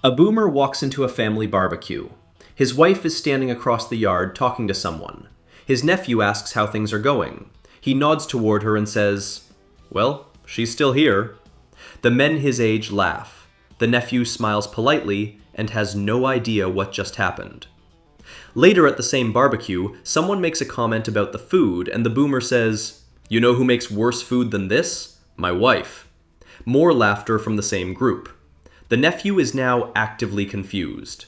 A boomer walks into a family barbecue. His wife is standing across the yard talking to someone. His nephew asks how things are going. He nods toward her and says, "Well, she's still here." The men his age laugh. The nephew smiles politely and has no idea what just happened. Later at the same barbecue, someone makes a comment about the food and the boomer says, "You know who makes worse food than this? My wife." More laughter from the same group. The nephew is now actively confused.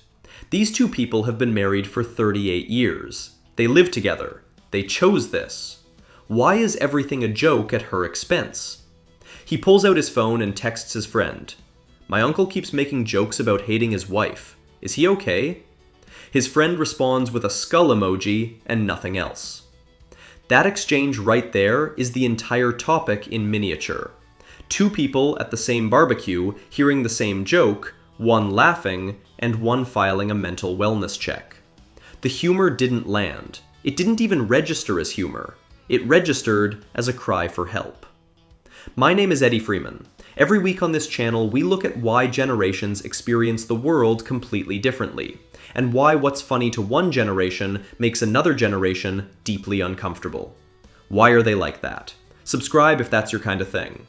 These two people have been married for 38 years. They live together. They chose this. Why is everything a joke at her expense? He pulls out his phone and texts his friend. "My uncle keeps making jokes about hating his wife. Is he okay?" His friend responds with a skull emoji and nothing else. That exchange right there is the entire topic in miniature. Two people at the same barbecue hearing the same joke, one laughing and one filing a mental wellness check. The humor didn't land. It didn't even register as humor. It registered as a cry for help. My name is Eddie Freeman. Every week on this channel, we look at why generations experience the world completely differently, and why what's funny to one generation makes another generation deeply uncomfortable. Why are they like that? Subscribe if that's your kind of thing.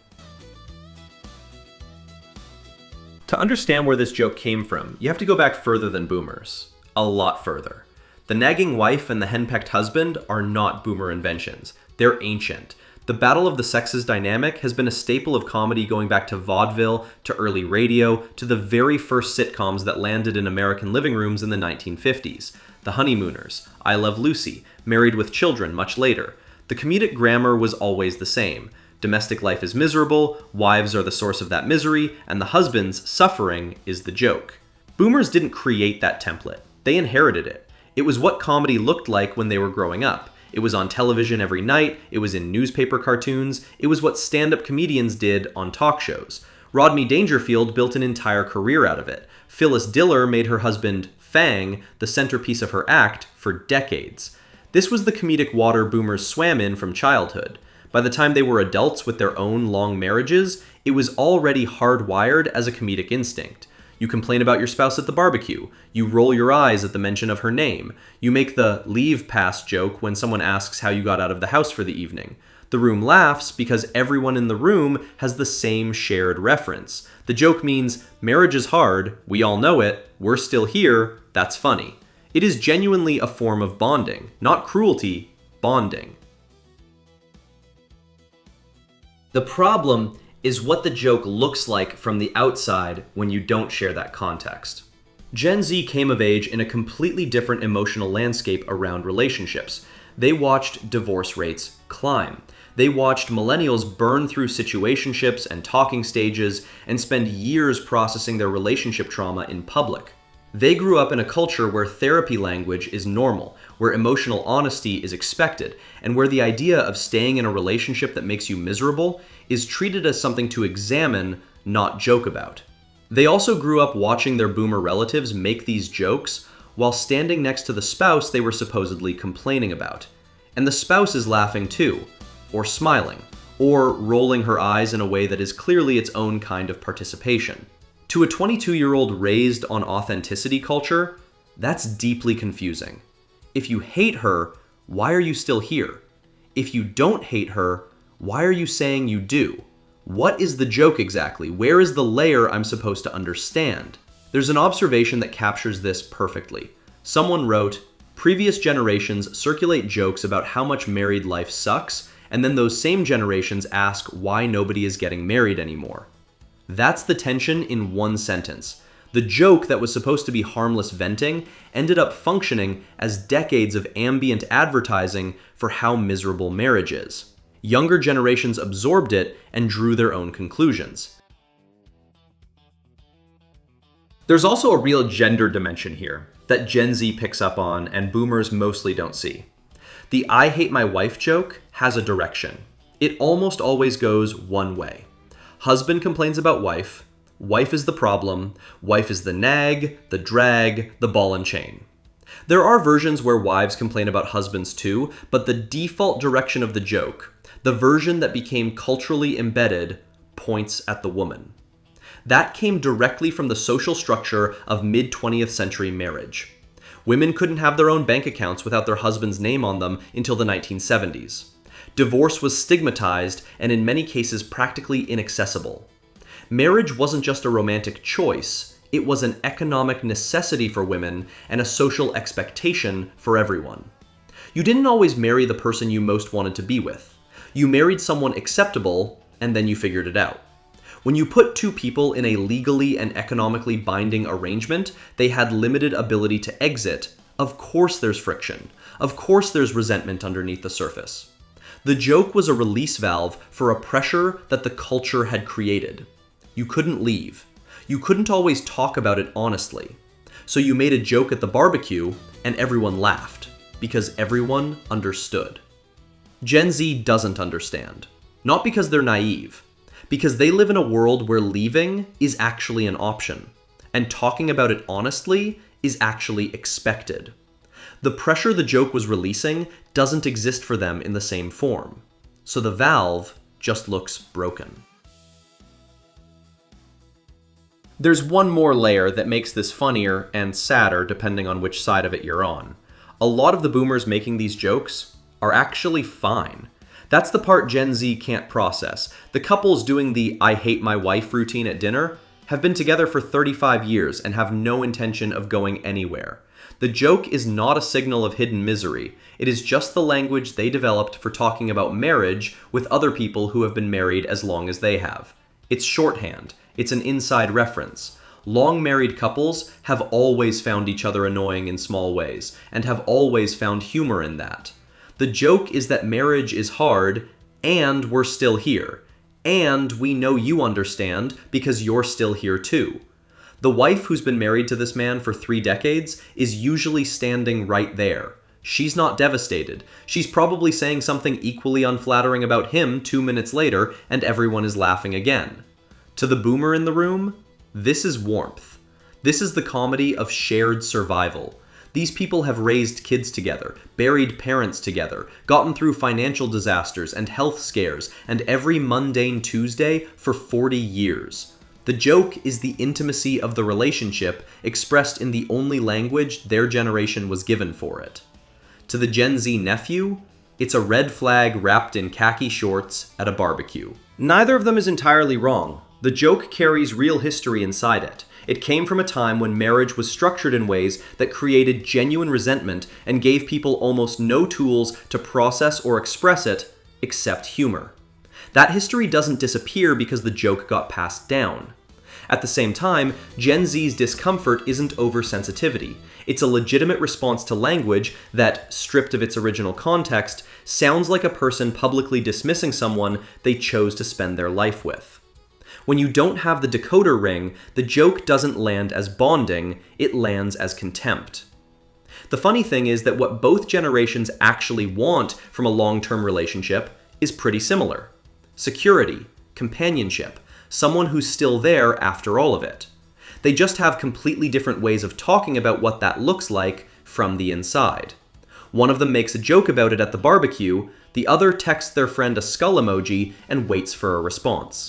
To understand where this joke came from, you have to go back further than boomers. A lot further. The nagging wife and the henpecked husband are not boomer inventions. They're ancient. The battle of the sexes dynamic has been a staple of comedy going back to vaudeville, to early radio, to the very first sitcoms that landed in American living rooms in the 1950s. The Honeymooners, I Love Lucy, Married with Children much later. The comedic grammar was always the same. Domestic life is miserable, wives are the source of that misery, and the husband's suffering is the joke. Boomers didn't create that template. They inherited it. It was what comedy looked like when they were growing up. It was on television every night, it was in newspaper cartoons, it was what stand-up comedians did on talk shows. Rodney Dangerfield built an entire career out of it. Phyllis Diller made her husband, Fang, the centerpiece of her act for decades. This was the comedic water boomers swam in from childhood. By the time they were adults with their own long marriages, it was already hardwired as a comedic instinct. You complain about your spouse at the barbecue. You roll your eyes at the mention of her name. You make the leave pass joke when someone asks how you got out of the house for the evening. The room laughs because everyone in the room has the same shared reference. The joke means, marriage is hard, we all know it, we're still here, that's funny. It is genuinely a form of bonding, not cruelty, bonding. The problem is what the joke looks like from the outside when you don't share that context. Gen Z came of age in a completely different emotional landscape around relationships. They watched divorce rates climb. They watched millennials burn through situationships and talking stages and spend years processing their relationship trauma in public. They grew up in a culture where therapy language is normal, where emotional honesty is expected, and where the idea of staying in a relationship that makes you miserable is treated as something to examine, not joke about. They also grew up watching their boomer relatives make these jokes while standing next to the spouse they were supposedly complaining about. And the spouse is laughing too, or smiling, or rolling her eyes in a way that is clearly its own kind of participation. To a 22-year-old raised on authenticity culture, that's deeply confusing. If you hate her, why are you still here? If you don't hate her, why are you saying you do? What is the joke exactly? Where is the layer I'm supposed to understand? There's an observation that captures this perfectly. Someone wrote, "Previous generations circulate jokes about how much married life sucks, and then those same generations ask why nobody is getting married anymore." That's the tension in one sentence. The joke that was supposed to be harmless venting ended up functioning as decades of ambient advertising for how miserable marriage is. Younger generations absorbed it and drew their own conclusions. There's also a real gender dimension here that Gen Z picks up on and boomers mostly don't see. The "I hate my wife" joke has a direction. It almost always goes one way. Husband complains about wife, wife is the problem, wife is the nag, the drag, the ball and chain. There are versions where wives complain about husbands too, but the default direction of the joke, the version that became culturally embedded, points at the woman. That came directly from the social structure of mid-20th century marriage. Women couldn't have their own bank accounts without their husband's name on them until the 1970s. Divorce was stigmatized and in many cases practically inaccessible. Marriage wasn't just a romantic choice, it was an economic necessity for women and a social expectation for everyone. You didn't always marry the person you most wanted to be with. You married someone acceptable, and then you figured it out. When you put two people in a legally and economically binding arrangement, they had limited ability to exit. Of course there's friction. Of course there's resentment underneath the surface. The joke was a release valve for a pressure that the culture had created. You couldn't leave. You couldn't always talk about it honestly. So you made a joke at the barbecue, and everyone laughed, because everyone understood. Gen Z doesn't understand. Not because they're naive. Because they live in a world where leaving is actually an option, and talking about it honestly is actually expected. The pressure the joke was releasing doesn't exist for them in the same form, so the valve just looks broken. There's one more layer that makes this funnier and sadder depending on which side of it you're on. A lot of the boomers making these jokes are actually fine. That's the part Gen Z can't process. The couples doing the "I hate my wife" routine at dinner have been together for 35 years and have no intention of going anywhere. The joke is not a signal of hidden misery. It is just the language they developed for talking about marriage with other people who have been married as long as they have. It's shorthand. It's an inside reference. Long married couples have always found each other annoying in small ways and have always found humor in that. The joke is that marriage is hard, and we're still here. And we know you understand because you're still here too. The wife who's been married to this man for 3 decades is usually standing right there. She's not devastated. She's probably saying something equally unflattering about him 2 minutes later, and everyone is laughing again. To the boomer in the room, this is warmth. This is the comedy of shared survival. These people have raised kids together, buried parents together, gotten through financial disasters and health scares, and every mundane Tuesday for 40 years. The joke is the intimacy of the relationship expressed in the only language their generation was given for it. To the Gen Z nephew, it's a red flag wrapped in khaki shorts at a barbecue. Neither of them is entirely wrong. The joke carries real history inside it. It came from a time when marriage was structured in ways that created genuine resentment and gave people almost no tools to process or express it, except humor. That history doesn't disappear because the joke got passed down. At the same time, Gen Z's discomfort isn't oversensitivity. It's a legitimate response to language that, stripped of its original context, sounds like a person publicly dismissing someone they chose to spend their life with. When you don't have the decoder ring, the joke doesn't land as bonding, it lands as contempt. The funny thing is that what both generations actually want from a long-term relationship is pretty similar. Security, companionship, someone who's still there after all of it. They just have completely different ways of talking about what that looks like from the inside. One of them makes a joke about it at the barbecue, the other texts their friend a skull emoji and waits for a response.